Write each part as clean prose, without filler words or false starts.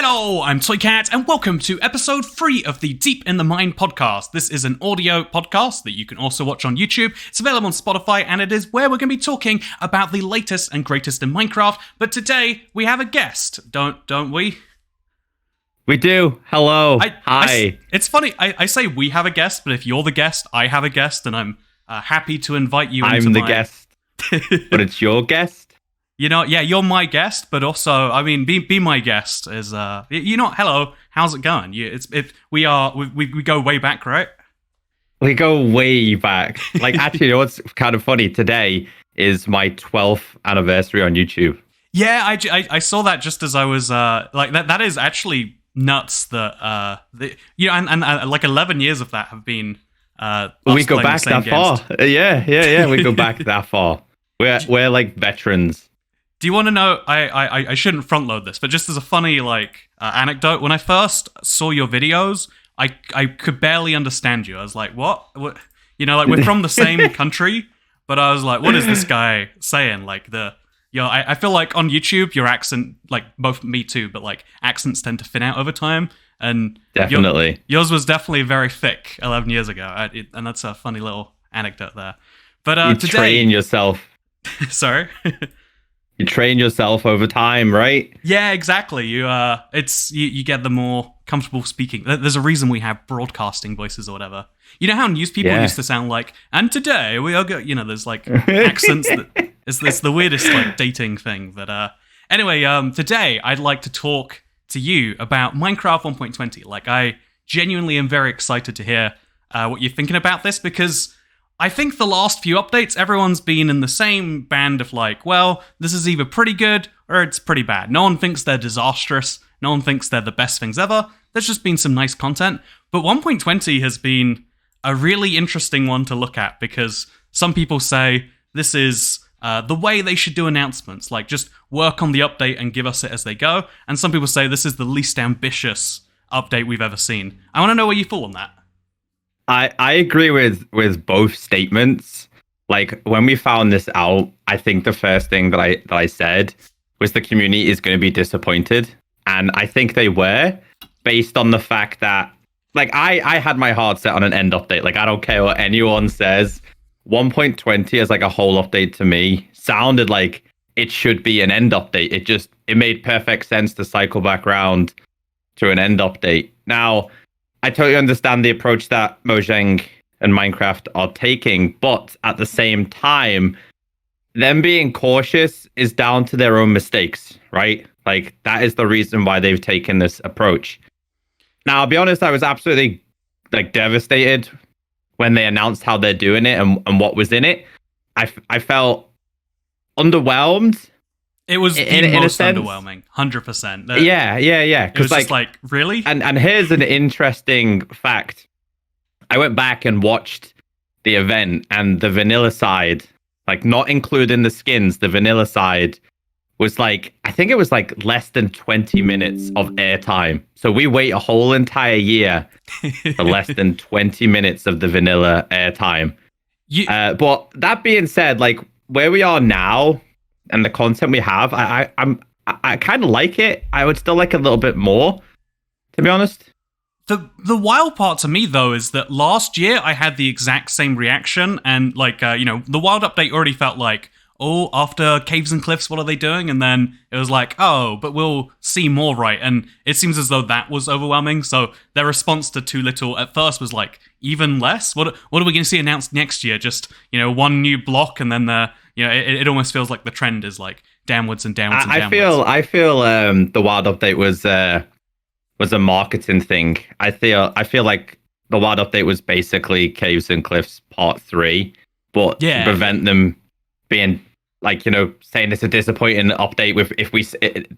Yo, I'm Toycat, and welcome to episode 3 of the Deep in the Mind podcast. This is an audio podcast that you can also watch on YouTube. It's available on Spotify, and it is where we're going to be talking about the latest and greatest in Minecraft. But today, we have a guest, don't we? We do. Hello. Hi. It's funny, I say we have a guest, but if you're the guest, I have a guest, and I'm happy to invite you into I'm the guest, but it's your guest? You know, yeah, you're my guest, but also, I mean, be my guest is, hello, how's it going? We go way back, right? We go way back. Like, actually, you know what's kind of funny? Today is my 12th anniversary on YouTube. Yeah, I saw that just as I was, that is actually nuts that, like 11 years of that have been, we go back that far. Yeah, we go back that far. We're like veterans. Do you want to know, I shouldn't front load this, but just as a funny, anecdote, when I first saw your videos, I could barely understand you. I was like, what? You know, like, we're from the same country, but I was like, what is this guy saying? Like, I feel like on YouTube, your accent, like, both me too, but, like, accents tend to thin out over time, and definitely. Yours was definitely very thick 11 years ago, and that's a funny little anecdote there. But you today... train yourself. Sorry? You train yourself over time, right? Yeah, exactly. You get the more comfortable speaking. There's a reason we have broadcasting voices or whatever. You know how news people used to sound like, and today we are there's like accents that it's the weirdest like dating thing. But anyway, today I'd like to talk to you about Minecraft 1.20. Like, I genuinely am very excited to hear what you're thinking about this, because I think the last few updates, everyone's been in the same band of like, well, this is either pretty good or it's pretty bad. No one thinks they're disastrous. No one thinks they're the best things ever. There's just been some nice content. But 1.20 has been a really interesting one to look at, because some people say this is the way they should do announcements, like just work on the update and give us it as they go. And some people say this is the least ambitious update we've ever seen. I want to know where you fall on that. I agree with both statements. Like, when we found this out, I think the first thing that I said was the community is going to be disappointed. And I think they were, based on the fact that, like, I had my heart set on an end update. Like, I don't care what anyone says. 1.20 as like a whole update to me sounded like it should be an end update. It made perfect sense to cycle back around to an end update. Now, I totally understand the approach that Mojang and Minecraft are taking, but at the same time, them being cautious is down to their own mistakes, right? Like, that is the reason why they've taken this approach. Now, I'll be honest, I was absolutely like devastated when they announced how they're doing it and what was in it. I felt underwhelmed. It was the most underwhelming, 100%. Yeah. It was just like, really? And here's an interesting fact. I went back and watched the event, and the vanilla side, like not including the skins, the vanilla side was like, I think it was like less than 20 minutes of airtime. So we wait a whole entire year for less than 20 minutes of the vanilla airtime. But that being said, like, where we are now, and the content we have, I kind of like it. I would still like a little bit more, to be honest. The wild part to me, though, is that last year I had the exact same reaction, and like, the wild update already felt like, oh, after Caves and Cliffs, what are they doing? And then it was like, oh, but we'll see more, right? And it seems as though that was overwhelming. So their response to Too Little at first was like, even less? What are we going to see announced next year? Just, one new block, and then it almost feels like the trend is like downwards and downwards and downwards. I feel the wild update was a marketing thing. I feel like the wild update was basically Caves and Cliffs Part 3, but to prevent them being like, saying it's a disappointing update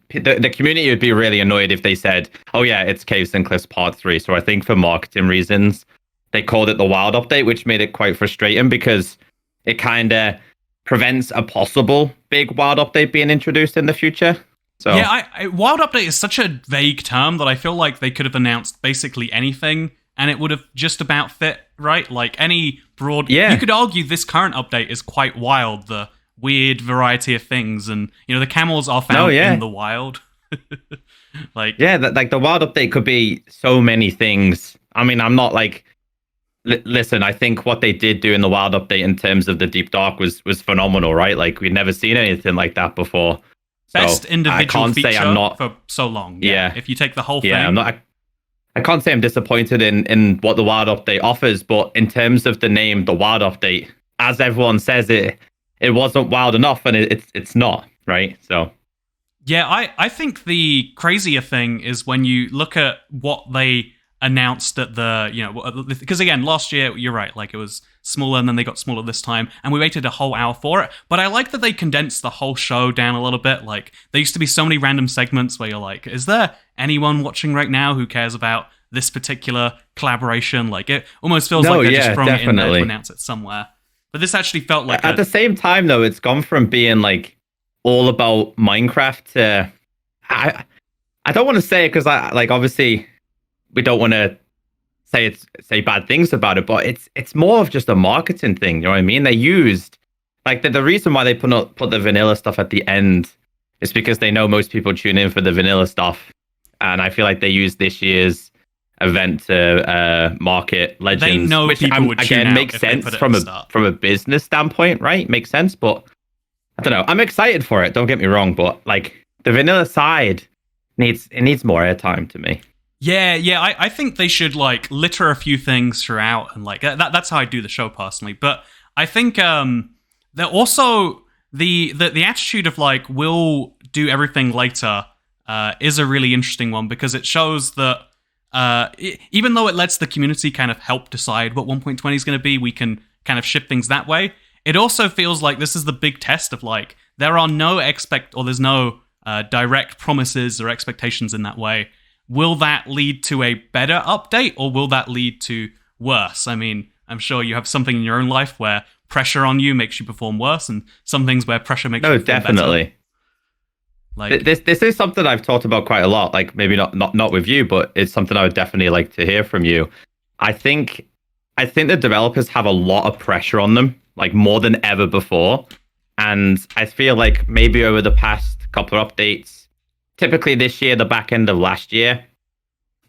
the community would be really annoyed if they said, oh yeah, it's Caves and Cliffs Part 3. So I think for marketing reasons, they called it the wild update, which made it quite frustrating because it kind of prevents a possible big wild update being introduced in the future. So yeah, wild update is such a vague term that I feel like they could have announced basically anything and it would have just about fit, right? Like any broad... Yeah. You could argue this current update is quite wild, the weird variety of things, and the camels are found in the wild. Like, yeah, that like the wild update could be so many things. I mean, I'm not like listen, I think what they did do in the wild update in terms of the deep dark was phenomenal, right? Like we'd never seen anything like that before. best So I individual can't say feature I'm not. for so long. Yeah, If you take the whole yeah, I'm thing. not. I can't say I'm disappointed in what the wild update offers, but in terms of the name, the wild update, as everyone says, it wasn't wild enough, and it's not, right? So Yeah, I think the crazier thing is when you look at what they announced at because again, last year, you're right, like it was smaller and then they got smaller this time, and we waited a whole hour for it. But I like that they condensed the whole show down a little bit. Like, there used to be so many random segments where you're like, is there anyone watching right now who cares about this particular collaboration? Like, it almost feels like they're just throwing it in there to announce it somewhere. But this actually felt like at the same time, though, it's gone from being like all about Minecraft to I don't want to say it because I like obviously we don't want to say bad things about it, but it's more of just a marketing thing. You know what I mean? They used like the reason why they put the vanilla stuff at the end is because they know most people tune in for the vanilla stuff, and I feel like they used this year's event to market Legends. They know which people would tune out makes sense from a business standpoint, right? Makes sense, but I don't know. I'm excited for it. Don't get me wrong, but like the vanilla side needs more airtime to me. Yeah. I think they should like litter a few things throughout, and like that's how I do the show personally. But I think they're also the attitude of like we'll do everything later is a really interesting one, because it shows that even though it lets the community kind of help decide what 1.20 is going to be, we can kind of shift things that way. It also feels like this is the big test of like there's no direct promises or expectations in that way. Will that lead to a better update, or will that lead to worse? I mean, I'm sure you have something in your own life where pressure on you makes you perform worse, and some things where pressure makes you perform definitely better. Like this is something I've talked about quite a lot. Like maybe not with you, but it's something I would definitely like to hear from you. I think the developers have a lot of pressure on them, like more than ever before. And I feel like maybe over the past couple of updates, typically this year, the back end of last year,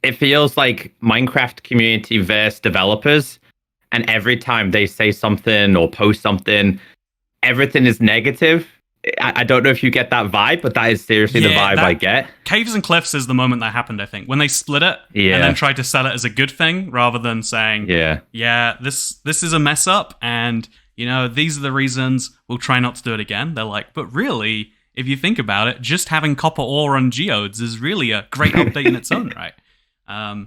it feels like Minecraft community versus developers. And every time they say something or post something, everything is negative. I don't know if you get that vibe, but that is seriously the vibe I get. Caves and Cliffs is the moment that happened, I think, when they split it and then tried to sell it as a good thing rather than saying, this is a mess up, and these are the reasons, we'll try not to do it again. They're like, but really, if you think about it, just having copper ore on geodes is really a great update in its own right. I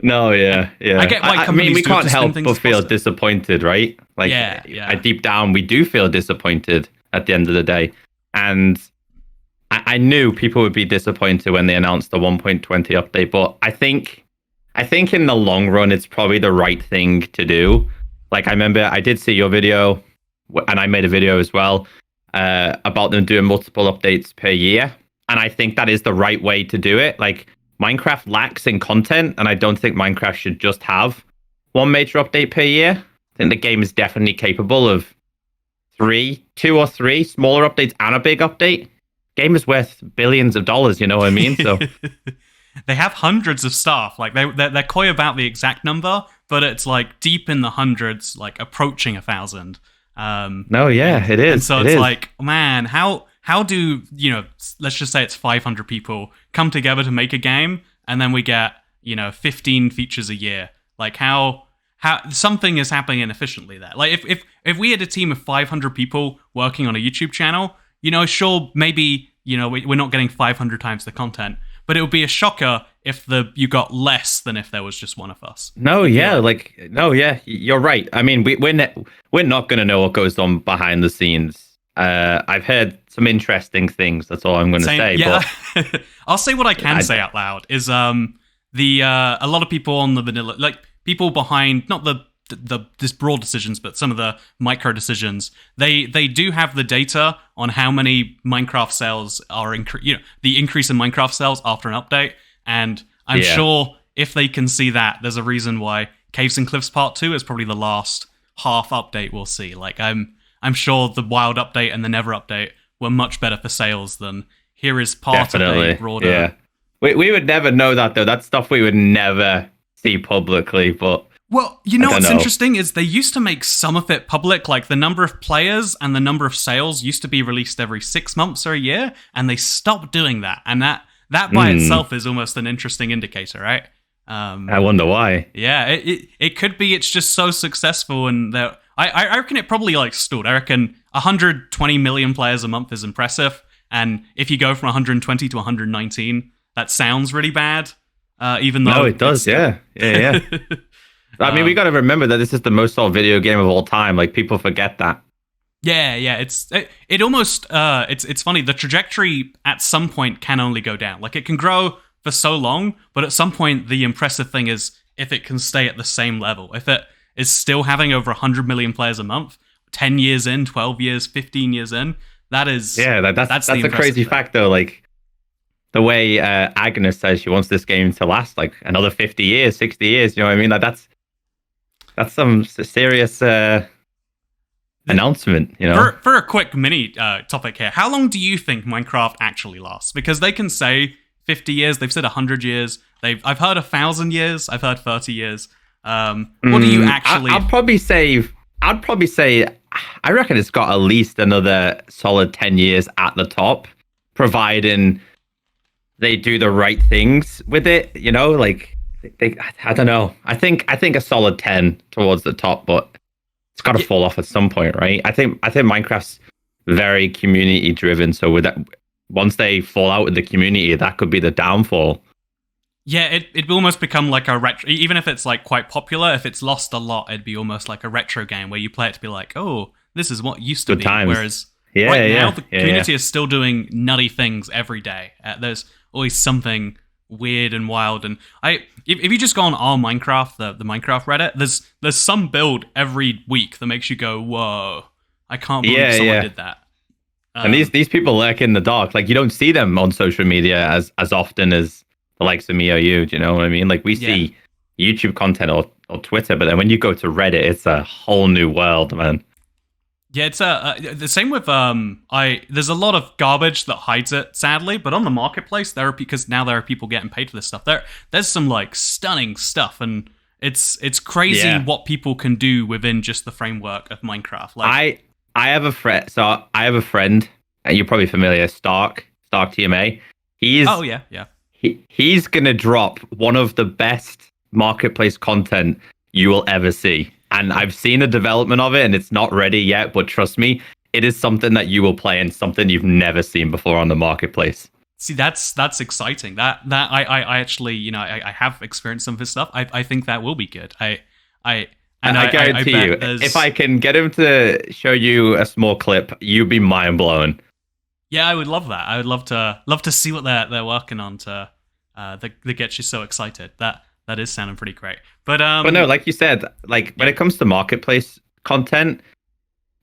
get why we can't help but feel disappointed, right? Like, deep down, we do feel disappointed at the end of the day. And I knew people would be disappointed when they announced the 1.20 update, but I think in the long run, it's probably the right thing to do. Like, I remember I did see your video, and I made a video as well, about them doing multiple updates per year. And I think that is the right way to do it. Like, Minecraft lacks in content, and I don't think Minecraft should just have one major update per year. I think the game is definitely capable of two or three smaller updates and a big update. Game is worth billions of dollars, you know what I mean? So they have hundreds of staff. Like they're coy about the exact number, but it's like deep in the hundreds, like approaching 1,000. It is. And so it's like, man, how do let's just say it's 500 people come together to make a game, and then we get 15 features a year. Like how something is happening inefficiently there. Like if we had a team of 500 people working on a YouTube channel, sure, maybe we're not getting 500 times the content, but it would be a shocker if you got less than if there was just one of us. You're right. I mean, we're not going to know what goes on behind the scenes. I've heard some interesting things. That's all I'm going to say. Yeah, but I'll say what I can say out loud is a lot of people on the vanilla, like people behind not this broad decisions, but some of the micro decisions, they do have the data on how many Minecraft sales are the increase in Minecraft sales after an update, and I'm sure if they can see that, there's a reason why Caves and Cliffs Part 2 is probably the last half update we'll see. Like I'm sure the Wild update and the Never update were much better for sales than here is part of a broader. Yeah. we would never know that though. That's stuff we would never see publicly. But well, you know what's interesting is they used to make some of it public, like the number of players and the number of sales used to be released every 6 months or a year, and they stopped doing that. And that by itself is almost an interesting indicator, right? I wonder why. Yeah, it could be it's just so successful, and I reckon it probably like stalled. I reckon 120 million players a month is impressive, and if you go from 120 to 119, that sounds really bad. Even though it does, yeah. I mean, we got to remember that this is the most sold video game of all time. Like, people forget that. Yeah. It almost it's funny. The trajectory at some point can only go down. Like, it can grow for so long, but at some point, the impressive thing is if it can stay at the same level. If it is still having over 100 million players a month, 10 years in, 12 years, 15 years in, that is that's a crazy fact though. Like, the way Agnes says she wants this game to last like another 50 years, 60 years. You know what I mean? Like, that's some serious announcement, you know. For a quick mini topic here, how long do you think Minecraft actually lasts? Because they can say 50 years, they've said 100 years. I've heard 1,000 years, I've heard 30 years. What do you actually? I'd probably say I reckon it's got at least another solid 10 years at the top, providing they do the right things with it. You know, like. I don't know. I think a solid 10 towards the top, but it's got to fall off at some point, right? I think Minecraft's very community driven, so with that, once they fall out with the community, that could be the downfall. Yeah, it will almost become like a retro. Even if it's like quite popular, if it's lost a lot, it'd be almost like a retro game where you play it to be like, oh, this is what used to Good be. times. Whereas now the community is still doing nutty things every day. There's always something weird and wild, and if you just go on our Minecraft, the Minecraft Reddit, there's some build every week that makes you go, whoa, I can't believe someone did that. And these people lurk in the dark. Like, you don't see them on social media as often as the likes of me or you. Do you know what I mean? Like, we see YouTube content or Twitter, but then when you go to Reddit, it's a whole new world, man. Yeah, it's the same with there's a lot of garbage that hides it, sadly, but on the marketplace because now there are people getting paid for this stuff. There's some like stunning stuff, and it's crazy what people can do within just the framework of Minecraft. Like, I have a friend. So I have a friend, and you're probably familiar, Stark TMA. He's gonna drop one of the best marketplace content you will ever see. And I've seen a development of it, and it's not ready yet. But trust me, it is something that you will play and something you've never seen before on the marketplace. See, that's exciting. That I actually, you know, I have experienced some of his stuff. I think that will be good. I guarantee you, if I can get him to show you a small clip, you'd be mind blown. Yeah, I would love that. I would love to see what they're working on to that gets you so excited. That is sounding pretty great. But no, like you said, like when it comes to marketplace content,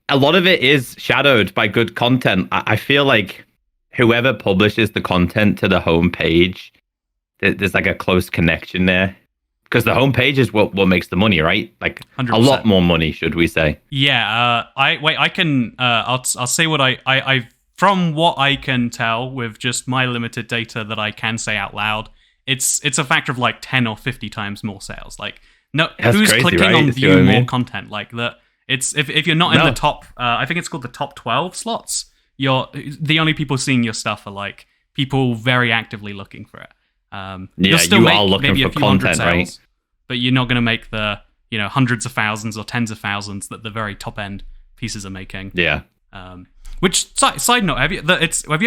a lot of it is shadowed by good content. I feel like whoever publishes the content to the homepage, there's like a close connection there. Because the homepage is what makes the money, right? Like 100%. A lot more money, should we say? Yeah. I'll say what I from what I can tell with just my limited data that I can say out loud. It's a factor of like 10 or 50 times more sales. Like, no, that's who's crazy, clicking on view more content? Like, it's if you're not in the top, I think it's called the top 12 slots. The only people seeing your stuff are like people very actively looking for it. You'll still make are looking maybe for a few content, sales, right? But you're not going to make the hundreds of thousands or tens of thousands that the very top end pieces are making. Yeah. Which side note, have you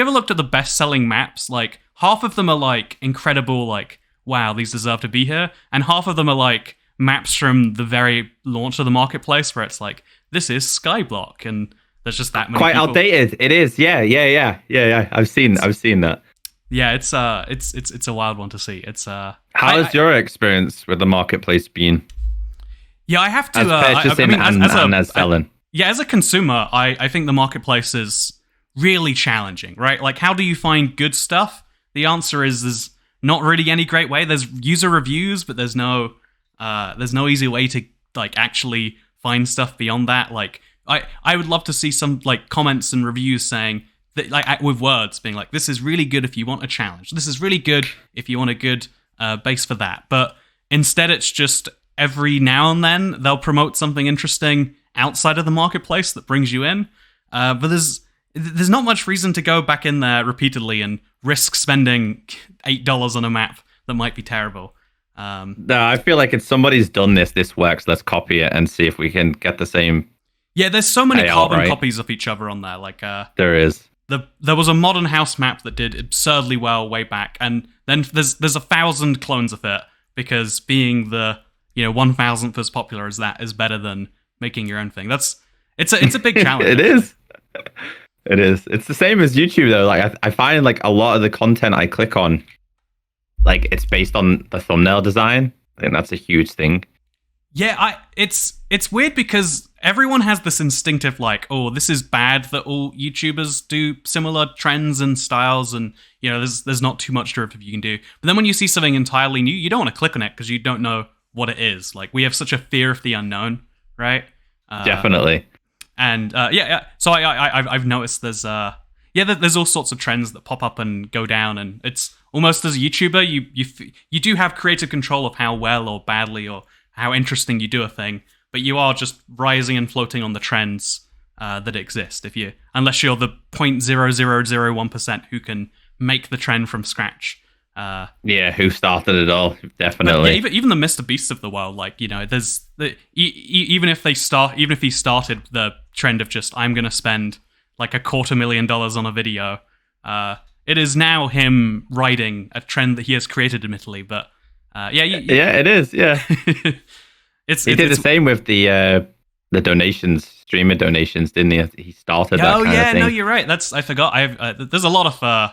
ever looked at the best selling maps? Like, half of them are like incredible, like, wow, these deserve to be here, and half of them are like maps from the very launch of the marketplace where it's like, this is Skyblock, and there's just that many quite people. Outdated. It is. Yeah. I've seen that. Yeah, it's a wild one to see. It's how has your experience with the marketplace been? Yeah, I have to as purchasing as selling. Yeah, as a consumer, I think the marketplace is really challenging, right? Like, how do you find good stuff? The answer is there's not really any great way. There's user reviews, but there's no easy way to like actually find stuff beyond that. Like, I would love to see some like comments and reviews saying like with words being like, this is really good if you want a challenge. This is really good if you want a good base for that. But instead, it's just every now and then they'll promote something interesting outside of the marketplace that brings you in. But there's not much reason to go back in there repeatedly and risk spending $8 on a map that might be terrible. No, I feel like if somebody's done this works, let's copy it and see if we can get the same. Yeah, there's so many carbon right? copies of each other on there. Like there is. There was a Modern House map that did absurdly well way back, and then there's 1,000 clones of it, because being the 1,000th as popular as that is better than making your own thing. It's a big challenge. It is. It is. It's the same as YouTube though. Like I find like a lot of the content I click on, like it's based on the thumbnail design. I think that's a huge thing. Yeah, it's weird because everyone has this instinctive like, oh, this is bad that all YouTubers do similar trends and styles, and there's not too much derivative you can do. But then when you see something entirely new, you don't want to click on it because you don't know what it is. Like we have such a fear of the unknown, right? Definitely. And so I've noticed there's all sorts of trends that pop up and go down, and it's almost as a YouTuber, you do have creative control of how well or badly or how interesting you do a thing, but you are just rising and floating on the trends that exist. Unless you're the 0.0001% who can make the trend from scratch. Who started it all? Definitely. Yeah, even the Mr. Beasts of the world, like there's even if he started the trend of just I'm gonna spend like $250,000 on a video, it is now him riding a trend that he has created, admittedly. But it is. Yeah, he did the same with the donations, streamer donations, didn't he? He started that kind of thing. No, you're right. I forgot. There's a lot of.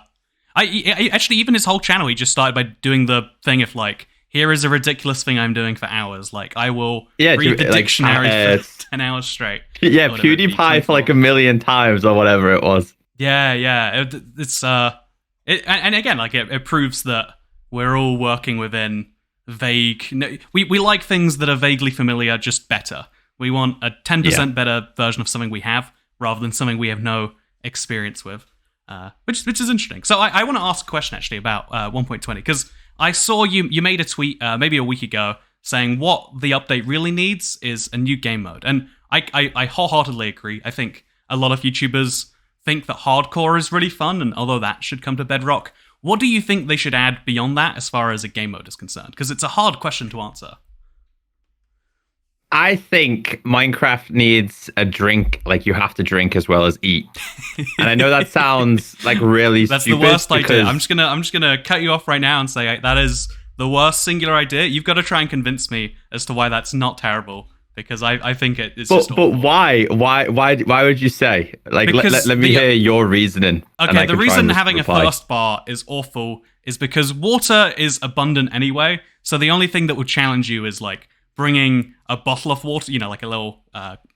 I actually, even his whole channel, he just started by doing the thing of like, here is a ridiculous thing I'm doing for hours. Like, I will read the dictionary for 10 hours straight. Yeah, PewDiePie for like 1 million times or whatever it was. Yeah. It's and again, like it proves that we're all working within vague. We like things that are vaguely familiar, just better. We want a 10% better version of something we have, rather than something we have no experience with. Which is interesting. So I want to ask a question actually about 1.20, because I saw you made a tweet maybe a week ago saying what the update really needs is a new game mode, and I wholeheartedly agree. I think a lot of YouTubers think that hardcore is really fun, and although that should come to bedrock, what do you think they should add beyond that as far as a game mode is concerned? Because it's a hard question to answer. I think Minecraft needs a drink, like you have to drink as well as eat. And I know that sounds like really That's stupid. That's the worst idea. I'm just gonna cut you off right now and say that is the worst singular idea. You've got to try and convince me as to why that's not terrible, because I think it's just awful. But why would you say? Like let me hear your reasoning. Okay, the reason having a thirst bar is awful is because water is abundant anyway. So the only thing that would challenge you is like bringing a bottle of water, like a little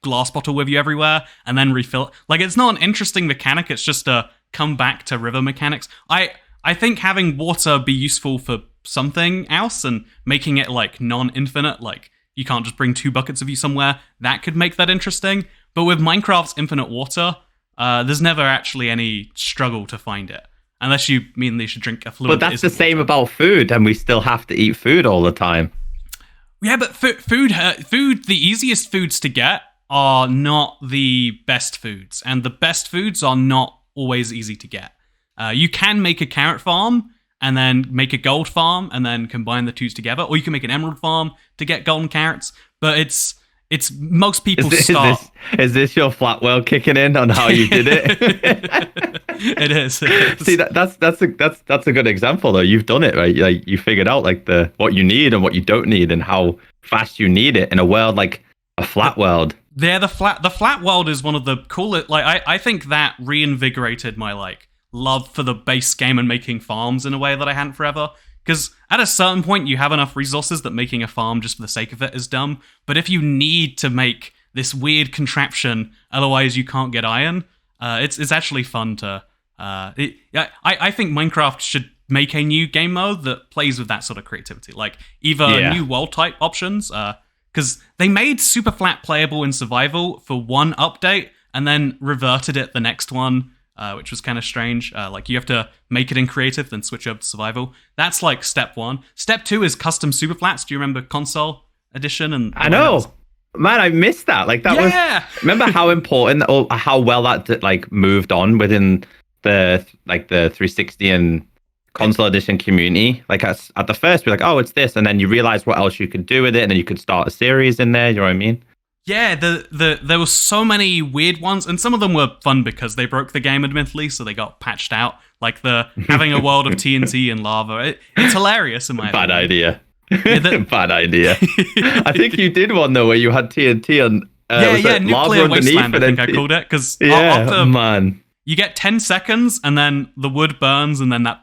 glass bottle with you everywhere, and then refill it. Like, it's not an interesting mechanic, it's just a come back to river mechanics. I think having water be useful for something else and making it, like, non-infinite, like, you can't just bring 2 buckets of you somewhere, that could make that interesting. But with Minecraft's infinite water, there's never actually any struggle to find it. Unless you mean they should drink a fluid. But that's the same about food, and we still have to eat food all the time. Yeah, but food, the easiest foods to get are not the best foods, and the best foods are not always easy to get. You can make a carrot farm, and then make a gold farm, and then combine the two together, or you can make an emerald farm to get golden carrots, but it's most people start... Is this your flat world kicking in on how you did it? It is. See, that's a good example though. You've done it, right? Like you figured out like what you need and what you don't need, and how fast you need it in a world like a flat world. Yeah, the flat world is one of the coolest. Like I think that reinvigorated my like love for the base game and making farms in a way that I hadn't forever. Because at a certain point, you have enough resources that making a farm just for the sake of it is dumb. But if you need to make this weird contraption, otherwise you can't get iron, it's actually fun to... I think Minecraft should make a new game mode that plays with that sort of creativity. Like, either new world type options, because they made super flat playable in survival for one update, and then reverted it the next one. which was kind of strange. Like, you have to make it in creative, then switch over to survival. That's like step one. Step two is custom superflats. Do you remember console edition? And I know. Man, I missed that. Like, that was... Remember how important or how well that like moved on within the 360 and console edition community? Like, at the first, we're like, oh, it's this. And then you realize what else you could do with it. And then you could start a series in there. You know what I mean? Yeah, there were so many weird ones, and some of them were fun because they broke the game admittedly, so they got patched out. Like the having a world of TNT and lava. It's hilarious in my opinion. Bad idea. Yeah, Bad idea. I think you did one though where you had TNT on Nuclear Wasteland, I think I called it, because man, you get 10 seconds and then the wood burns and then that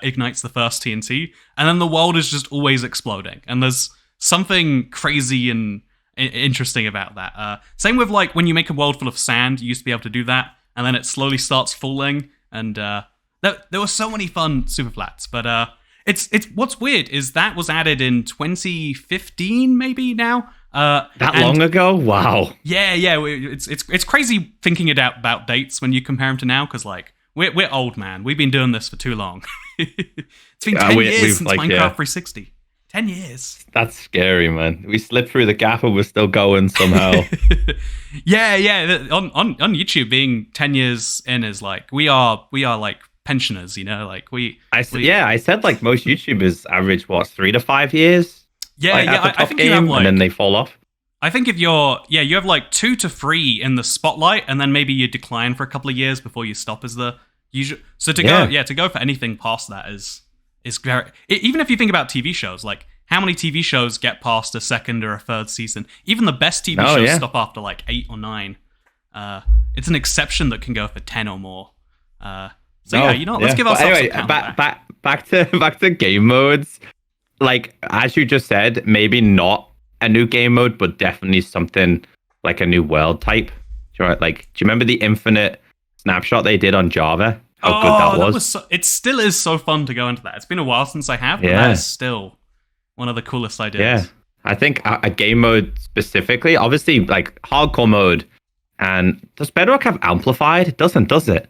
ignites the first TNT, and then the world is just always exploding, and there's something crazy and interesting about that. Same with like when you make a world full of sand, you used to be able to do that, and then it slowly starts falling, and there were so many fun superflats, but it's what's weird is that was added in 2015 maybe now. Long ago? Wow. Yeah. It's crazy thinking about dates when you compare them to now, because like we're old, man. We've been doing this for too long. It's been 10 years since Minecraft 360. 10 years. That's scary, man. We slipped through the gap and we're still going somehow. Yeah. On YouTube, being 10 years in is like we are like pensioners, you know, like I said like most YouTubers average 3 to 5 years. I think you have like, and then they fall off. I think if you have like 2 to 3 in the spotlight, and then maybe you decline for a couple of years before you stop as the usual. So to go for anything past that is very, even if you think about TV shows, like how many TV shows get past a second or a third season? Even the best TV shows stop after like 8 or 9. It's an exception that can go for 10 or more. Let's give ourselves a pound back to game modes. Like, as you just said, maybe not a new game mode, but definitely something like a new world type. Do you remember the infinite snapshot they did on Java? How good that was. It still is so fun to go into that. It's been a while since I have, but that is still one of the coolest ideas. Yeah, I think a game mode specifically, obviously, like hardcore mode. And does Bedrock have amplified? It doesn't, does it?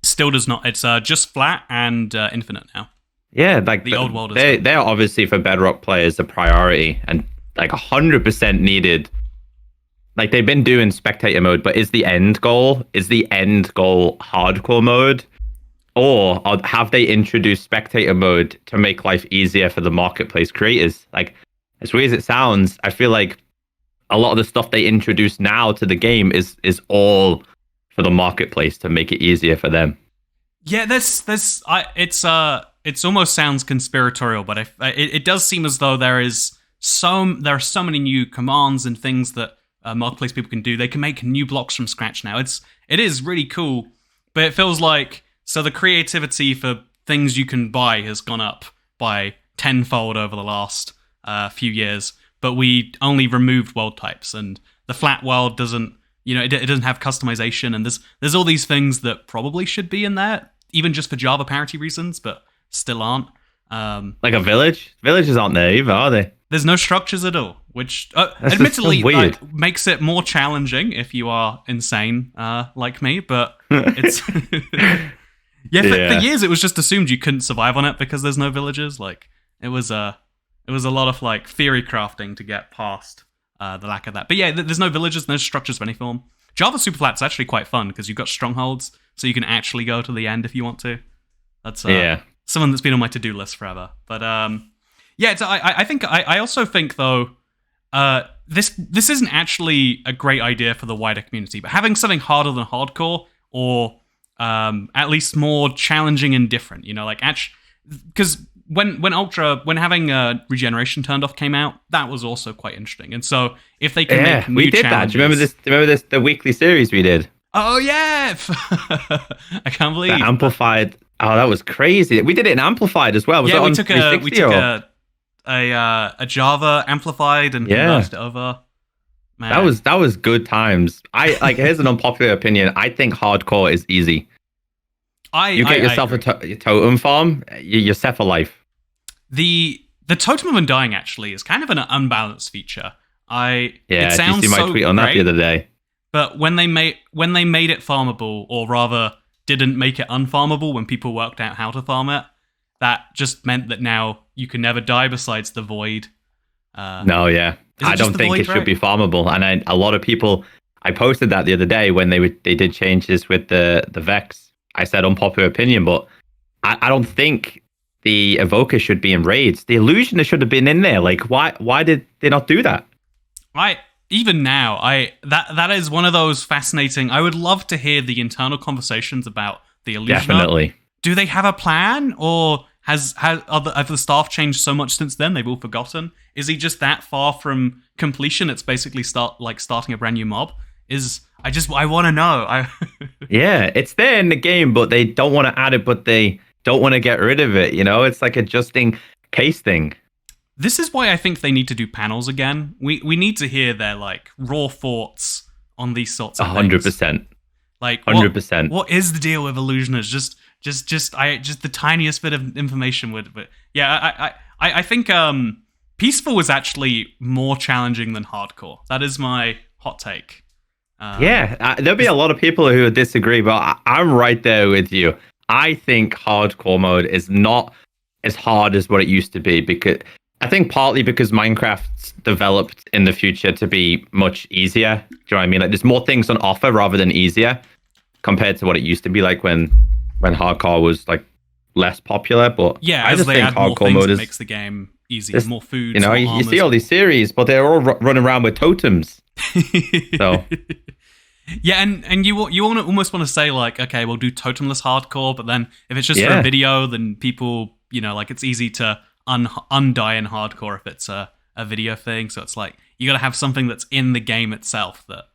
Still does not. It's just flat and infinite now. Yeah, like the old world is they're obviously for Bedrock players a priority and like 100% needed. Like, they've been doing spectator mode, but is the end goal hardcore mode? Or have they introduced spectator mode to make life easier for the marketplace creators? Like, as weird as it sounds, I feel like a lot of the stuff they introduce now to the game is all for the marketplace to make it easier for them. Yeah, it's almost sounds conspiratorial, but it does seem as though there are so many new commands and things that marketplace people can do. They can make new blocks from scratch now. It is really cool, but it feels like the creativity for things you can buy has gone up by tenfold over the last few years. But we only removed world types, and the flat world doesn't. It doesn't have customization, and there's all these things that probably should be in there, even just for Java parity reasons, but still aren't. Like a village? Villages aren't there either, are they? There's no structures at all, which admittedly makes it more challenging if you are insane like me, but it's... For years it was just assumed you couldn't survive on it because there's no villages. Like, it was a lot of like theory crafting to get past the lack of that. But yeah, there's no villages, no structures of any form. Java Superflat's actually quite fun because you've got strongholds, so you can actually go to the end if you want to. That's someone that's been on my to-do list forever. But I also think though, this isn't actually a great idea for the wider community. But having something harder than hardcore, or at least more challenging and different, because when having regeneration turned off came out, that was also quite interesting. And so if they can make new challenges, do you remember this the weekly series we did? Oh yeah, I can't believe the Amplified. Oh, that was crazy. We did it in Amplified as well. We took a Java Amplified and converted it over. Man. That was good times. Here's an unpopular opinion. I think hardcore is easy. You get yourself a totem farm, you're set for life. The totem of undying actually is kind of an unbalanced feature. It sounds you see my tweet on that the other day. But when they made it farmable, or rather didn't make it unfarmable when people worked out how to farm it, that just meant that now you can never die besides the void. No, yeah. I don't think void, it should be farmable. And a lot of people, I posted that the other day when they did changes with the Vex. I said unpopular opinion, but I don't think the Evoker should be in raids. The Illusioner should have been in there. Like, why did they not do that? Even now, that is one of those fascinating. I would love to hear the internal conversations about the Illusioner. Definitely. Do they have a plan, or have the staff changed so much since then they've all forgotten? Is he just that far from completion? It's basically starting a brand new mob. I want to know. Yeah, it's there in the game, but they don't want to add it, but they don't want to get rid of it. You know, it's like a just in case thing. This is why I think they need to do panels again. We need to hear their like raw thoughts on these sorts of 100%. things. Like 100%. What is the deal with Illusioners? Just the tiniest bit of information would. But yeah, I think Peaceful was actually more challenging than Hardcore. That is my hot take. There'll be a lot of people who would disagree, but I'm right there with you. I think Hardcore mode is not as hard as what it used to be, because I think partly because Minecraft's developed in the future to be much easier. Do you know what I mean? Like, there's more things on offer rather than easier compared to what it used to be like when Hardcore was like less popular. But yeah, I as just they think add more Hardcore things, mode it makes the game easier. More food. You know, you see all these series, but they're all running around with totems. So. Yeah, and you almost want to say like, okay, we'll do totemless Hardcore, but then if it's just for a video, then people, you know, like it's easy to undie in Hardcore if it's a video thing. So it's like you got to have something that's in the game itself that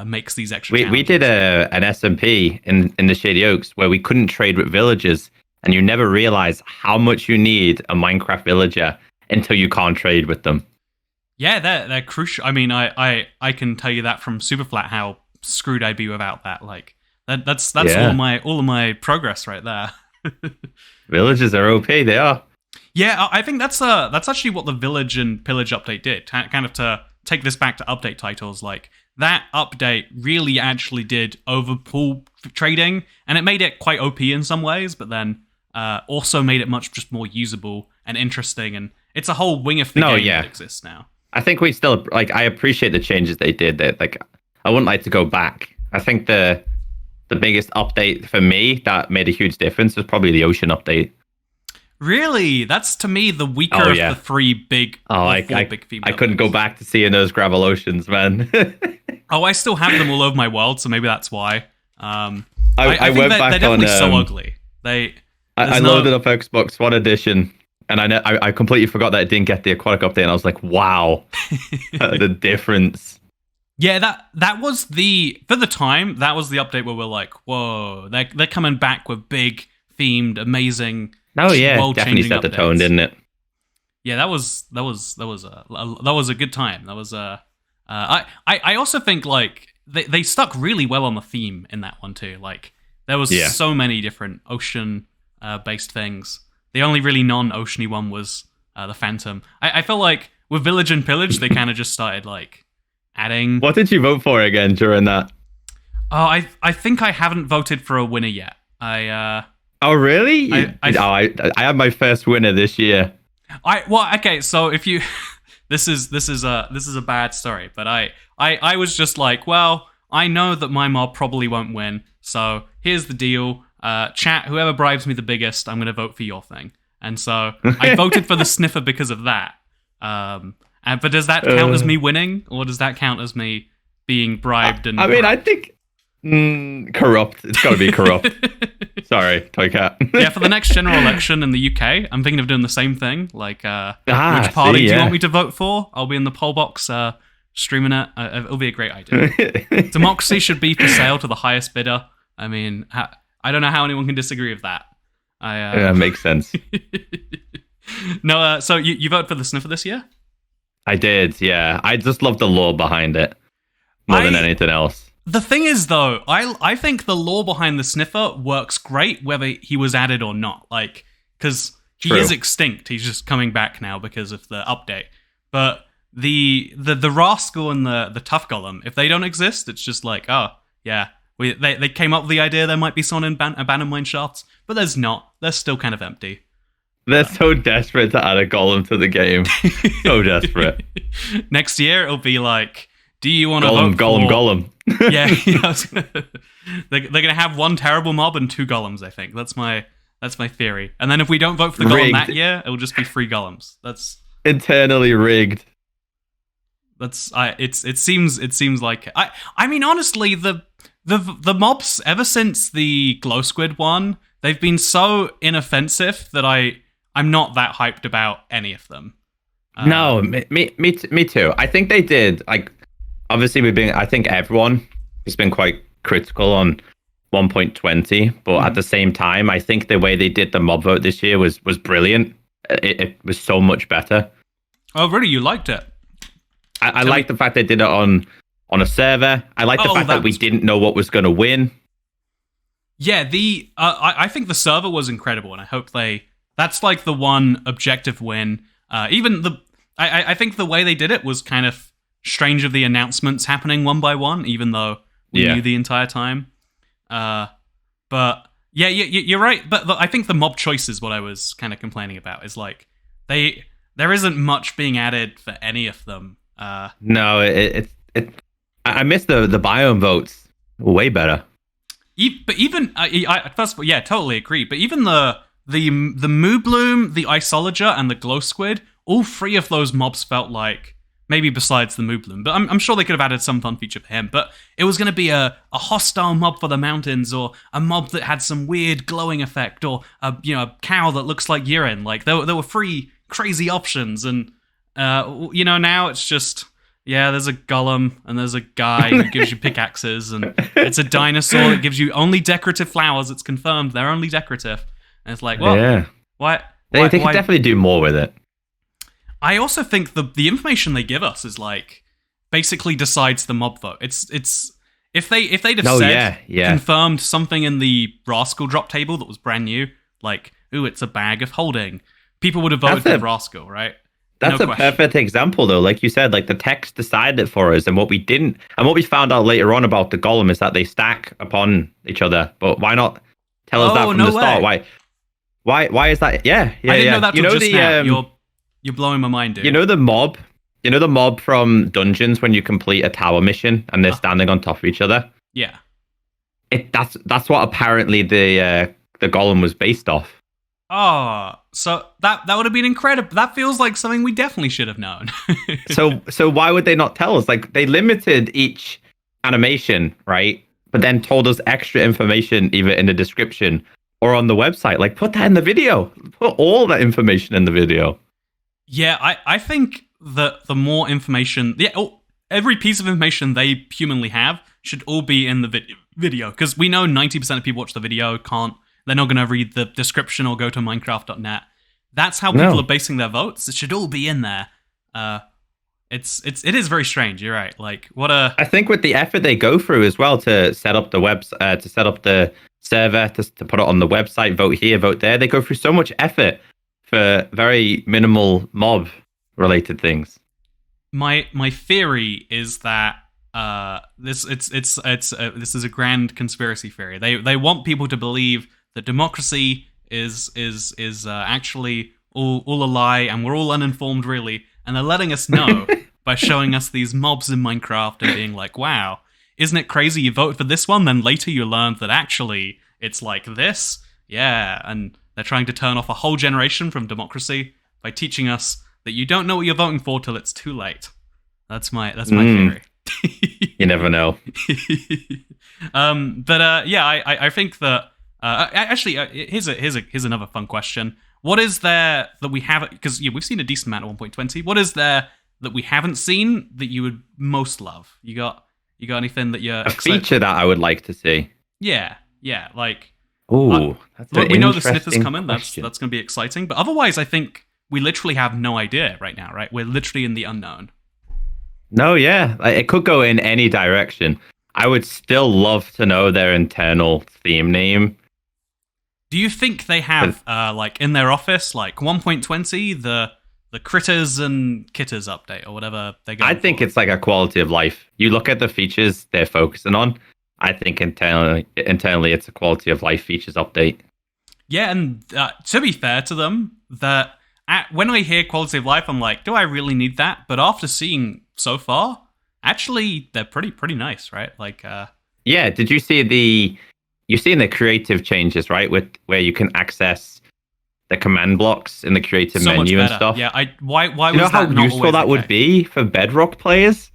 makes these extra. We did an SMP in the Shady Oaks where we couldn't trade with villagers, and you never realize how much you need a Minecraft villager until you can't trade with them. Yeah, they're crucial. I mean, I can tell you that from Superflat how screwed I'd be without that. Like that's all of my progress right there. Villagers are OP. They are. Yeah, I think that's actually what the Village and Pillage update did. Kind of to take this back to update titles, like that update really actually did overpull trading, and it made it quite OP in some ways, but then also made it much just more usable and interesting. And it's a whole wing of the game that exists now. I think we still I appreciate the changes they did. That like I wouldn't like to go back. I think the biggest update for me that made a huge difference was probably the Ocean update. Really? That's to me the weaker of the three big big female I couldn't go back to seeing those gravel oceans, man. I still have them all over my world, so maybe that's why. I think went back they're definitely on, so ugly. I loaded up Xbox One Edition, and I completely forgot that it didn't get the aquatic update, and I was like, wow, the difference. Yeah, that was for the time, that was the update where we're like, whoa, they're coming back with big, themed, amazing, oh yeah, definitely set the tone, didn't it? Yeah, that was a good time. That was I also think like they stuck really well on the theme in that one too. Like there was so many different ocean based things. The only really non-oceany one was the Phantom. I felt like with Village and Pillage, they kind of just started like adding. What did you vote for again during that? Oh, I think I haven't voted for a winner yet. Oh really? I had my first winner this year. Okay, so if you this is a bad story, but I was just like, well, I know that my mob probably won't win, so here's the deal. Chat, whoever bribes me the biggest, I'm going to vote for your thing. And so I voted for the sniffer because of that. But does that count as me winning, or does that count as me being bribed? And I mean, I think corrupt. It's got to be corrupt. Sorry, Toy Cat. Yeah, for the next general election in the UK, I'm thinking of doing the same thing. Like, which party do you want me to vote for? I'll be in the poll box streaming it. It'll be a great idea. Democracy should be for sale to the highest bidder. I mean, I don't know how anyone can disagree with that. Yeah, makes sense. No, so you voted for the sniffer this year? I did, yeah. I just love the lore behind it more than anything else. The thing is, though, I think the lore behind the sniffer works great whether he was added or not. Like, because he is extinct. He's just coming back now because of the update. But the rascal and the tough golem, if they don't exist, it's just like, oh yeah, they came up with the idea there might be someone in abandoned mine shafts, but there's not. They're still kind of empty. They're so desperate to add a golem to the game. So desperate. Next year it'll be like, do you want to golem, vote golem, for... golem? Yeah, they're gonna have one terrible mob and 2 golems. I think that's my theory. And then if we don't vote for the golem that year, it will just be 3 golems. That's internally rigged. It seems like I mean honestly the mobs ever since the glow squid one, they've been so inoffensive that I'm not that hyped about any of them. No, me too. I think they did, like, obviously I think everyone has been quite critical on 1.20, but at the same time, I think the way they did the mob vote this year was brilliant. It was so much better. Oh, really? You liked it? I like the fact they did it on a server. I like the fact that we didn't know what was going to win. Yeah, I think the server was incredible, and I hope that's like the one objective win. I think the way they did it was kind of strange of the announcements happening one by one, even though we knew the entire time. But yeah, you're right. But I think the mob choice is what I was kind of complaining about. Is like there isn't much being added for any of them. No, I miss the biome votes way better. But even first of all, yeah, totally agree. But even the Moo Bloom, the Isolager, and the Glow Squid, all 3 of those mobs felt like, maybe besides the Moo Bloom, but I'm sure they could have added some fun feature for him. But it was going to be a hostile mob for the mountains, or a mob that had some weird glowing effect, or a cow that looks like urine. Like there were 3 crazy options, and now it's just. Yeah, there's a golem, and there's a guy who gives you pickaxes, and it's a dinosaur that gives you only decorative flowers. It's confirmed they're only decorative. And it's like, well, yeah. Why? They could definitely do more with it. I also think the information they give us is like basically decides the mob vote. It's if they'd have said confirmed something in the Rascal drop table that was brand new, like, ooh, it's a bag of holding, people would have voted for Rascal, right? That's a perfect example, though. Like you said, like the text decided it for us, and what we didn't, and what we found out later on about the golem is that they stack upon each other. But why not tell us that from the start? Why is that? Yeah. I didn't know that till just now. You're blowing my mind, dude. You know the mob from Dungeons when you complete a tower mission and they're standing on top of each other. Yeah. That's what apparently the golem was based off. Oh, so that would have been incredible. That feels like something we definitely should have known. So why would they not tell us? Like, they limited each animation, right? But then told us extra information either in the description or on the website. Like, put that in the video. Put all that information in the video. Yeah, I think that the more information, every piece of information they humanly have should all be in the video, because we know 90% of people watch the video they're not going to read the description or go to Minecraft.net. That's how people are basing their votes. It should all be in there. It is very strange. You're right. Like, I think with the effort they go through as well to set up the to set up the server, to put it on the website, vote here, vote there. They go through so much effort for very minimal mob related things. My theory is that this is a grand conspiracy theory. They want people to believe that democracy is actually all a lie, and we're all uninformed, really. And they're letting us know by showing us these mobs in Minecraft and being like, wow, isn't it crazy you voted for this one? Then later you learned that actually it's like this. Yeah, and they're trying to turn off a whole generation from democracy by teaching us that you don't know what you're voting for till it's too late. That's my theory. You never know. I think that here's another fun question. What is there that we haven't? Because we've seen a decent amount of 1.20. What is there that we haven't seen that you would most love? You got anything that you're feature that I would like to see? Yeah, like. Ooh, we know the sniff is coming. Question. That's going to be exciting. But otherwise, I think we literally have no idea right now. Right, we're literally in the unknown. No, yeah, it could go in any direction. I would still love to know their internal theme name. Do you think they have, like in their office, like 1.20, the the Critters and Kitters update or whatever they go. I think it's like a quality of life. You look at the features they're focusing on. I think internally it's a quality of life features update. Yeah, and to be fair to them, when I hear quality of life, I'm like, do I really need that? But after seeing so far, actually, they're pretty nice, right? Like, yeah. Did you see you've seen the creative changes, right? Where you can access the command blocks in the creative so menu much and stuff. Yeah, why you was know how that not useful always that the would case? be for Bedrock players?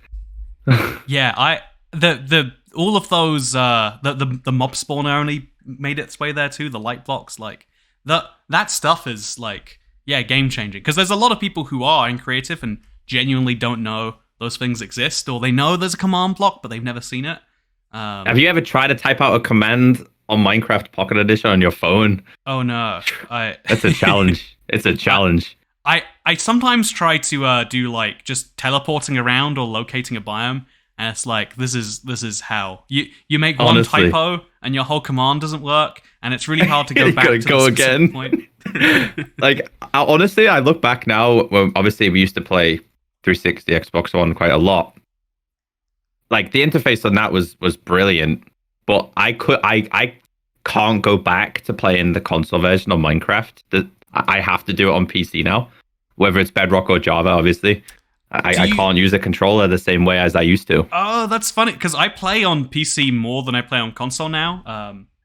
Yeah, the all of those the mob spawner only made its way there too. The light blocks, like that stuff is like game changing because there's a lot of people who are in creative and genuinely don't know those things exist, or they know there's a command block but they've never seen it. Have you ever tried to type out a command on Minecraft Pocket Edition on your phone? Oh no, That's a challenge. It's a challenge. I sometimes try to do like just teleporting around or locating a biome, and it's like this is how you make one Honestly. typo and your whole command doesn't work, and it's really hard to go You back gotta to go the specific again. point. Like, honestly, I look back now. Well, obviously, we used to play 360 Xbox One quite a lot. Like, the interface on that was brilliant, but I can't go back to playing the console version of Minecraft. I have to do it on PC now, whether it's Bedrock or Java. Obviously, I can't use a controller the same way as I used to. Oh, that's funny because I play on PC more than I play on console now.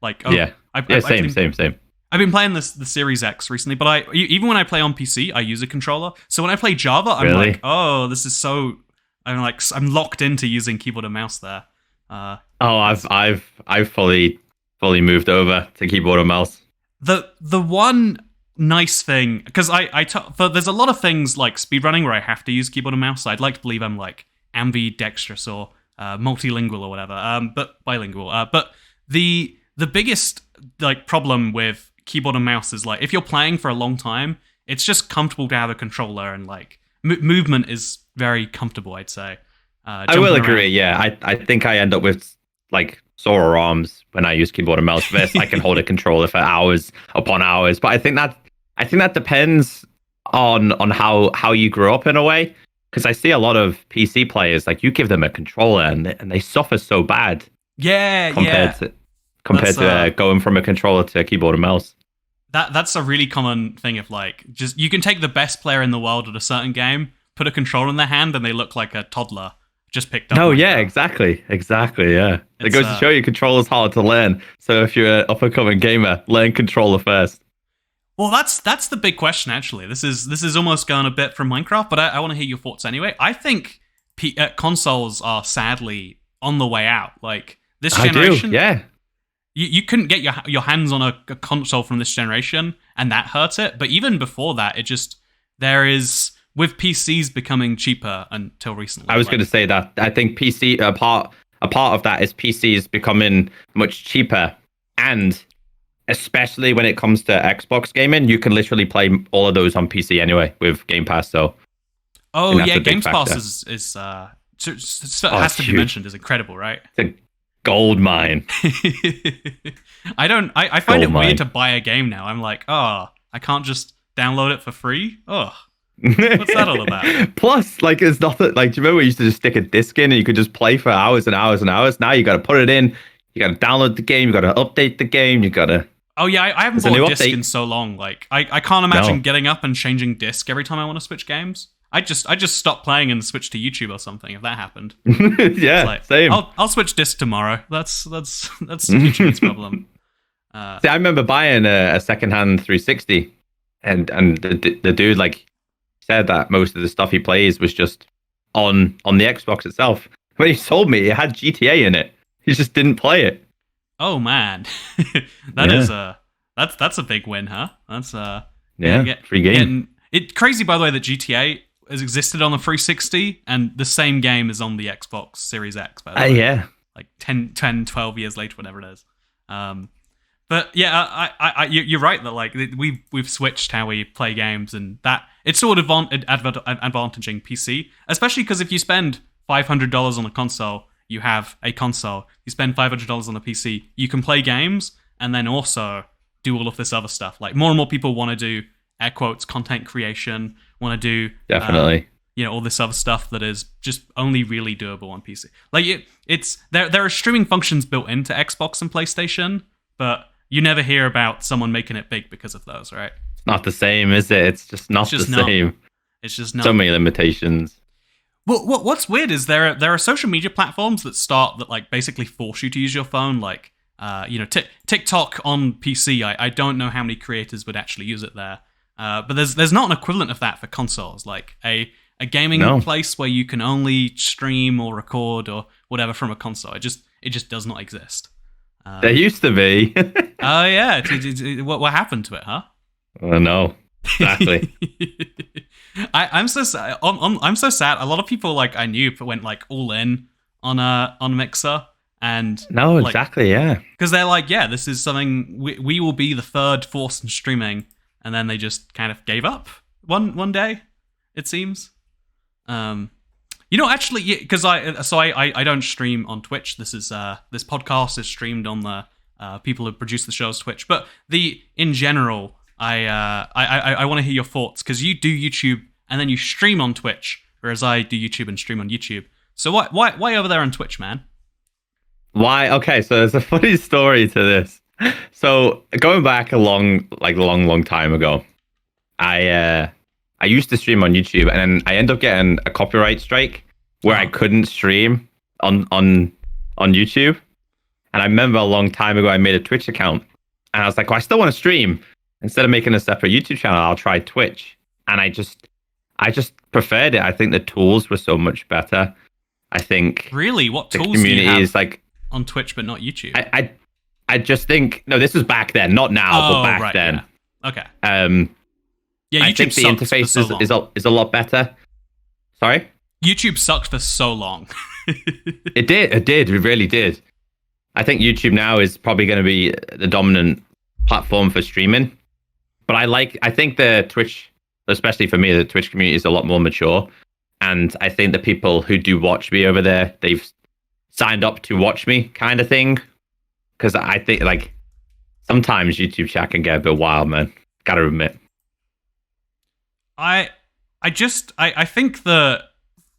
Same. I've been playing the Series X recently, but even when I play on PC, I use a controller. So when I play Java, I'm Really? like, oh, this is so. I'm locked into using keyboard and mouse there. I've fully moved over to keyboard and mouse. The one nice thing, because there's a lot of things like speedrunning where I have to use keyboard and mouse. I'd like to believe I'm like ambidextrous or multilingual or whatever, but bilingual. But the biggest like problem with keyboard and mouse is like if you're playing for a long time, it's just comfortable to have a controller and like movement is very comfortable. I'd say. I will agree. Yeah, I think I end up with like sore arms when I use keyboard and mouse. First, I can hold a controller for hours upon hours, but I think that depends on how you grew up in a way. Because I see a lot of PC players, like you give them a controller and they suffer so bad. Yeah, compared to going from a controller to a keyboard and mouse. That's a really common thing of like just you can take the best player in the world at a certain game, put a controller in their hand, and they look like a toddler just picked up. No, yeah, exactly, yeah. It goes to show you controller's hard to learn. So if you're an up-and-coming gamer, learn controller first. Well, that's the big question. Actually, this is almost going a bit from Minecraft, but I want to hear your thoughts anyway. I think consoles are sadly on the way out. Like this generation, yeah. You couldn't get your hands on a console from this generation, and that hurt it. But even before that, there is with PCs becoming cheaper until recently. I was going to say that I think PC a part of that is PCs becoming much cheaper, and especially when it comes to Xbox gaming, you can literally play all of those on PC anyway with Game Pass. So, Game Pass has to be mentioned is incredible, right? It's a gold mine. I find it weird to buy a game now. I'm like, I can't just download it for free. Oh, what's that all about? Plus, like, it's not that, like, do you remember we used to just stick a disc in and you could just play for hours and hours and hours? Now you got to put it in, you got to download the game, you got to update the game, you got to. Oh yeah, I haven't bought a disc in so long. Like, I can't imagine getting up and changing disc every time I want to switch games. I just stopped playing and switch to YouTube or something if that happened. Yeah, like, same. I'll switch disc tomorrow. That's YouTube's problem. See, I remember buying a secondhand 360, and the dude like said that most of the stuff he plays was just on the Xbox itself. When he told me it had GTA in it, he just didn't play it. Oh man, that's a big win, huh? That's free game. It's crazy, by the way, that GTA has existed on the 360 and the same game is on the Xbox Series X. By the way. Yeah, like 10, 12 years later, whatever it is. But yeah, you're right that like we've switched how we play games, and that it's sort of advantaging PC, especially because if you spend $500 on a console, you have a console. You spend $500 on a PC, you can play games and then also do all of this other stuff. Like more and more people want to do air quotes content creation, want to do Definitely. all this other stuff that is just only really doable on PC. Like it's there are streaming functions built into Xbox and PlayStation, but you never hear about someone making it big because of those, right? It's not the same, is it? It's just not the same. It's just not. So many limitations. Well, what's weird is there are social media platforms that like basically force you to use your phone, like TikTok on PC. I don't know how many creators would actually use it there, but there's not an equivalent of that for consoles, like a gaming place where you can only stream or record or whatever from a console. It just does not exist. There used to be. Oh yeah, what happened to it, huh? Oh no, exactly. I'm so sad. I'm so sad. A lot of people like I knew went like all in on Mixer, and exactly, yeah, because they're like, yeah, this is something we will be the third force in streaming, and then they just kind of gave up one day, it seems. Actually, because I don't stream on Twitch. This podcast is streamed on the people who produce the show's Twitch, but in general. I want to hear your thoughts because you do YouTube and then you stream on Twitch, whereas I do YouTube and stream on YouTube. So why over there on Twitch, man? Why? Okay, so there's a funny story to this. So going back a long time ago, I used to stream on YouTube, and then I ended up getting a copyright strike where I couldn't stream on YouTube. And I remember a long time ago I made a Twitch account, and I was like, well, I still want to stream. Instead of making a separate YouTube channel, I'll try Twitch. And I just preferred it. I think the tools were so much better. I think really, what tools community do you have is like on Twitch but not YouTube? I just think this was back then, not now, but back then. Yeah. Okay. Yeah, YouTube I think the interface is a lot better. Sorry? YouTube sucked for so long. It did. It really did. I think YouTube now is probably going to be the dominant platform for streaming. But I think the Twitch, especially for me, the Twitch community is a lot more mature. And I think the people who do watch me over there, they've signed up to watch me kind of thing. Because I think like sometimes YouTube chat can get a bit wild, man. Gotta admit. I think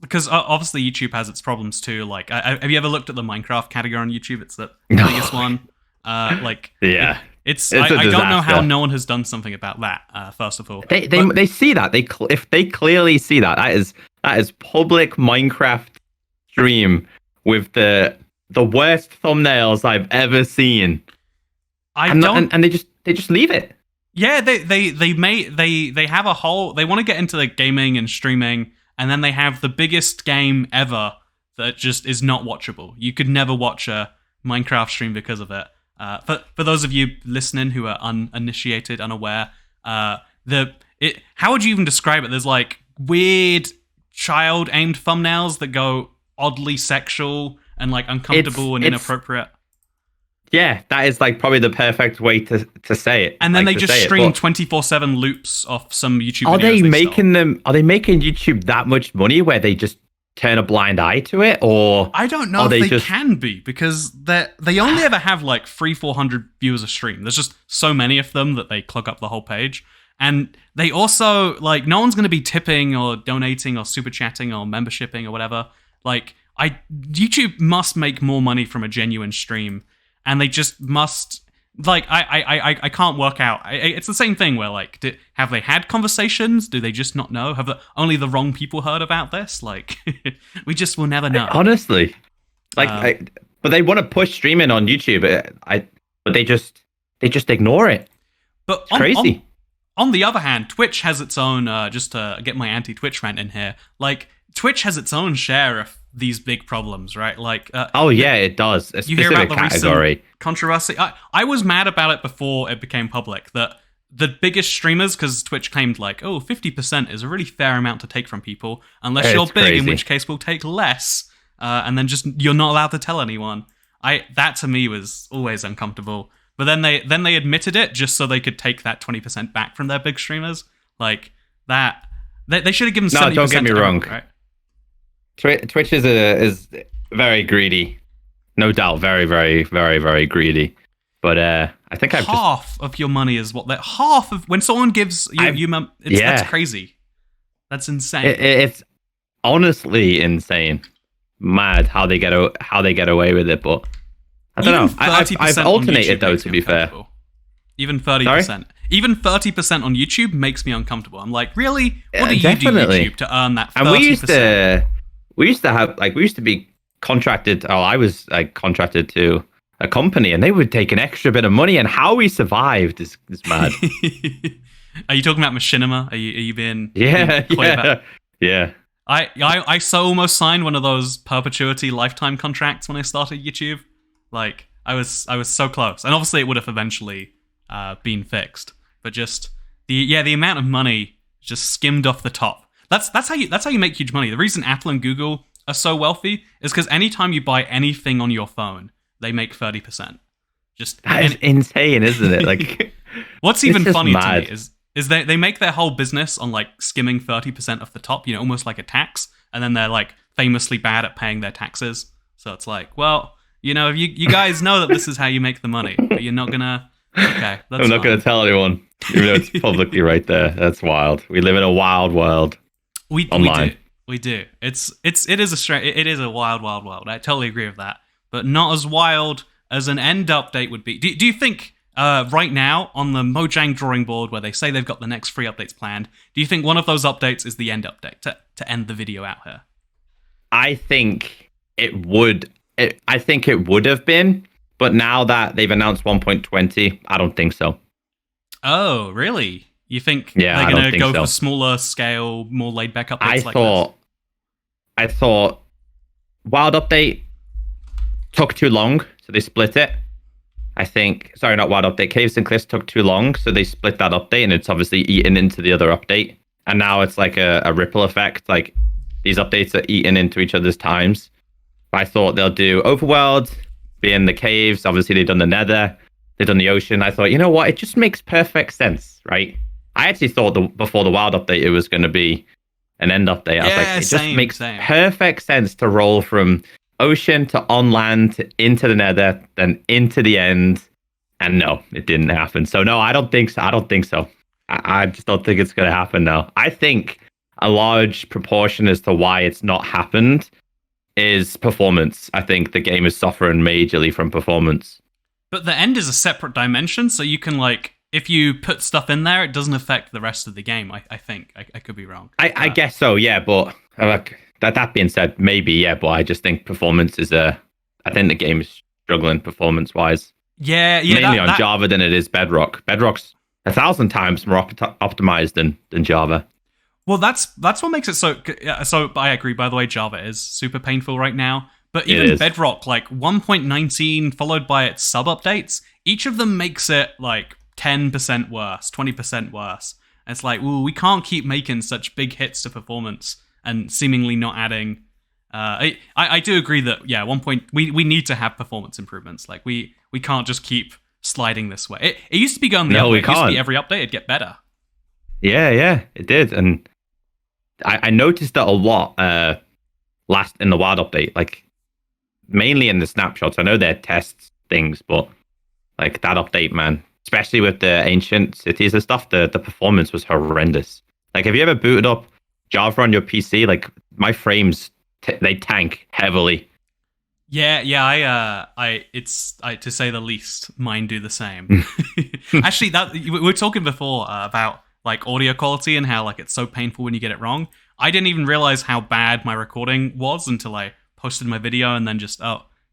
because obviously YouTube has its problems too. Like, have you ever looked at the Minecraft category on YouTube? It's the biggest one. Yeah. It's I don't know how no one has done something about that. First of all, they see that if they clearly see that is public Minecraft stream with the worst thumbnails I've ever seen. And they just leave it. Yeah, they have a whole. They want to get into the gaming and streaming, and then they have the biggest game ever that just is not watchable. You could never watch a Minecraft stream because of it. For those of you listening who are uninitiated, unaware, how would you even describe it? There's like weird child-aimed thumbnails that go oddly sexual and like uncomfortable and inappropriate. Yeah, that is like probably the perfect way to say it. And then they just stream 24/7 loops off some YouTube videos. Are they making YouTube that much money where they just turn a blind eye to it, or I don't know if they can be, because they only ever have like 300-400 viewers a stream. There's just so many of them that they clog up the whole page. And they also like no one's going to be tipping or donating or super chatting or membershiping or whatever. Like YouTube must make more money from a genuine stream, and they just must. Like I can't work out. It's the same thing where like, have they had conversations? Do they just not know? Have only the wrong people heard about this? Like, we just will never know. Honestly, but they want to push streaming on YouTube. But they just ignore it. But it's crazy. On the other hand, Twitch has its own. Just to get my anti-Twitch rant in here, like Twitch has its own share of these big problems, right? Like, it does. You hear about the recent controversy. I was mad about it before it became public that the biggest streamers, because Twitch claimed like, 50% is a really fair amount to take from people, unless you're big, crazy. In which case we'll take less, and then just you're not allowed to tell anyone. That to me was always uncomfortable. But then they admitted it just so they could take that 20% back from their big streamers. Like that, they should have given 70%. No, don't get me wrong. Right? Twitch is very greedy, no doubt, very, very, very, very greedy. But I think half of your money is what that half of when someone gives you, that's crazy. That's insane. It's honestly insane. Mad how they get away with it, but I don't know. I've alternated though, to be fair. Even 30%. Even 30% on YouTube makes me uncomfortable. I'm like, really? What do you do YouTube to earn that 30%? And we used to be contracted. Oh, I was contracted to a company, and they would take an extra bit of money. And how we survived is mad. Are you talking about machinima? Are you being yeah? I so almost signed one of those perpetuity lifetime contracts when I started YouTube. Like I was so close, and obviously it would have eventually been fixed, but just the amount of money just skimmed off the top. That's how you make huge money. The reason Apple and Google are so wealthy is because anytime you buy anything on your phone, they make 30%. That is insane, isn't it? Like, what's even funnier to me is they make their whole business on like skimming 30% off the top, almost like a tax, and then they're like famously bad at paying their taxes. So it's like, well, you guys know that this is how you make the money, but you're not gonna. Okay, that's I'm not going to tell anyone, even though it's publicly right there. That's wild. We live in a wild world. We do. It is a wild world. I totally agree with that, but not as wild as an end update would be. Do you think right now on the Mojang drawing board where they say they've got the next 3 updates planned, do you think one of those updates is the end update to end the video out here? I think it would. I think it would have been. But now that they've announced 1.20, I don't think so. Oh, really? You think they're going to go for smaller scale, more laid back updates I thought Wild Update took too long, so they split it. Sorry, not Wild Update. Caves and Cliffs took too long, so they split that update, and it's obviously eaten into the other update. And now it's like a ripple effect. Like, these updates are eaten into each other's times. I thought they'll do Overworld, be in the caves. Obviously, they've done the Nether, they've done the ocean. I thought, you know what? It just makes perfect sense, right? I actually thought before the Wild Update, it was going to be an end update. I was like, it just makes perfect sense to roll from ocean to on land to into the Nether, then into the end. And no, it didn't happen. So no, I don't think so. I just don't think it's going to happen now. I think a large proportion as to why it's not happened is performance. I think the game is suffering majorly from performance. But the end is a separate dimension, so you can if you put stuff in there, it doesn't affect the rest of the game. I think I could be wrong. I guess so, yeah. But that being said, maybe yeah. But I just think performance is I think the game is struggling performance wise. Yeah. Mainly on Java than it is Bedrock. Bedrock's 1,000 times more optimized than Java. Well, that's what makes it so. So I agree. By the way, Java is super painful right now. But even Bedrock, 1.19 followed by its sub updates, each of them makes it 10% worse, 20% worse. And it's like, we can't keep making such big hits to performance and seemingly not adding. I do agree that we need to have performance improvements. We can't just keep sliding this way. It used to be going the other way. It used to be every update it'd get better. Yeah, it did, and I noticed that a lot last in the Wild Update, mainly in the snapshots. I know they're test things, but that update, man, especially with the ancient cities and stuff, the performance was horrendous. Have you ever booted up Java on your PC? My frames, they tank heavily. Yeah. It's to say the least, mine do the same. Actually, we were talking before about audio quality and how it's so painful when you get it wrong. I didn't even realize how bad my recording was until I posted my video, and then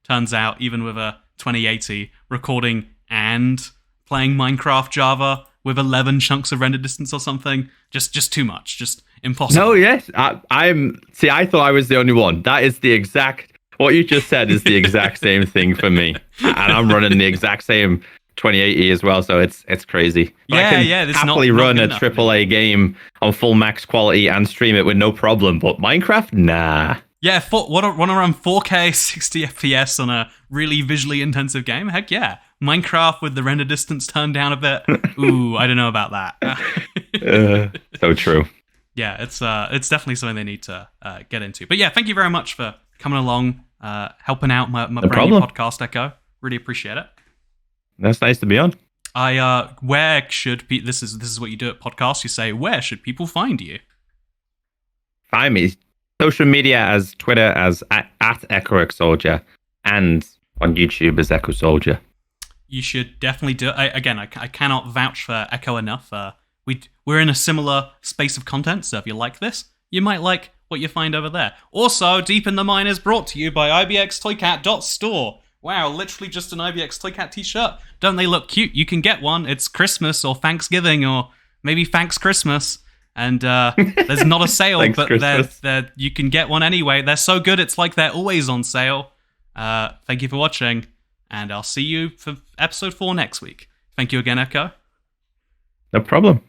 turns out even with a 2080 recording and playing Minecraft Java with 11 chunks of render distance or something, just too much, just impossible. No, yes, I thought I was the only one. That is the exact what you just said is the exact same thing for me, and I'm running the exact same 2080 as well, so it's crazy. But I can happily run a AAA game on full max quality and stream it with no problem, but Minecraft, nah. Yeah, run around 4K 60 FPS on a really visually intensive game? Heck yeah. Minecraft with the render distance turned down a bit? Ooh, I don't know about that. So true. Yeah, it's definitely something they need to get into. But yeah, thank you very much for coming along, helping out my brand new podcast, Echo. Really appreciate it. That's nice to be on. Where should this is what you do at podcasts? You say, where should people find you? find me. Social media as Twitter as at Echoic Soldier, and on YouTube as Echo Soldier. You should definitely do it. I cannot vouch for Echo enough. We're in a similar space of content, so if you like this, you might like what you find over there. Also, Deep in the Mine is brought to you by ibxtoycat.store. Wow, literally just an IBX Toycat t-shirt. Don't they look cute? You can get one. It's Christmas or Thanksgiving or maybe Thanks Christmas. And there's not a sale, but you can get one anyway. They're so good, it's like they're always on sale. Thank you for watching, and I'll see you for episode 4 next week. Thank you again, Echo. No problem.